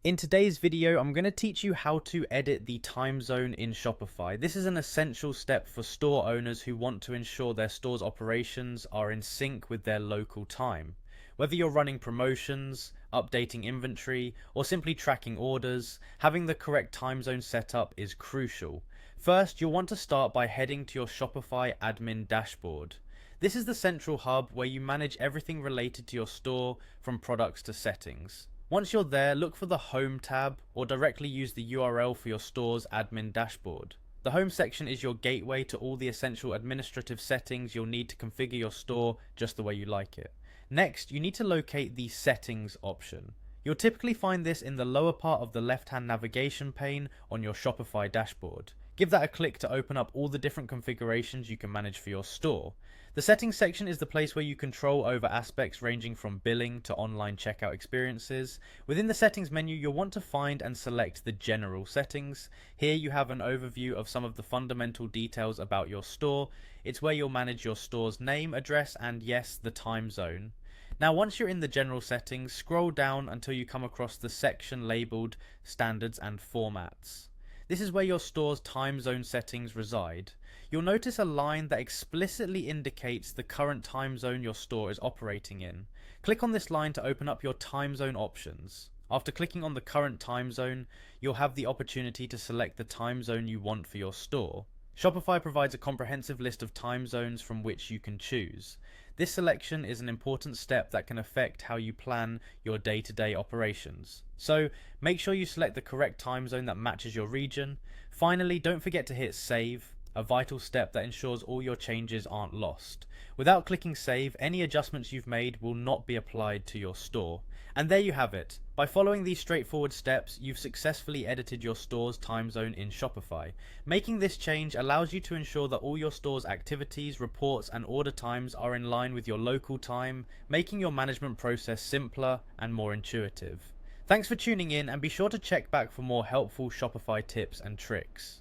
In today's video, I'm going to teach you how to edit the time zone in Shopify. This is an essential step for store owners who want to ensure their store's operations are in sync with their local time. Whether you're running promotions, updating inventory, or simply tracking orders, having the correct time zone setup is crucial. First, you'll want to start by heading to your Shopify admin dashboard. This is the central hub where you manage everything related to your store, from products to settings. Once you're there, look for the Home tab or directly use the URL for your store's admin dashboard. The Home section is your gateway to all the essential administrative settings you'll need to configure your store just the way you like it. Next, you need to locate the Settings option. You'll typically find this in the lower part of the left-hand navigation pane on your Shopify dashboard. Give that a click to open up all the different configurations you can manage for your store. The settings section is the place where you control over aspects ranging from billing to online checkout experiences. Within the settings menu, you'll want to find and select the general settings. Here you have an overview of some of the fundamental details about your store. It's where you'll manage your store's name, address, and yes, the time zone. Now, once you're in the general settings, scroll down until you come across the section labeled Standards and Formats. This is where your store's time zone settings reside. You'll notice a line that explicitly indicates the current time zone your store is operating in. Click on this line to open up your time zone options. After clicking on the current time zone, you'll have the opportunity to select the time zone you want for your store. Shopify provides a comprehensive list of time zones from which you can choose. This selection is an important step that can affect how you plan your day-to-day operations. So make sure you select the correct time zone that matches your region. Finally, don't forget to hit save, a vital step that ensures all your changes aren't lost. Without clicking save, any adjustments you've made will not be applied to your store. And there you have it. By following these straightforward steps, you've successfully edited your store's time zone in Shopify. Making this change allows you to ensure that all your store's activities, reports, and order times are in line with your local time, making your management process simpler and more intuitive. Thanks for tuning in, and be sure to check back for more helpful Shopify tips and tricks.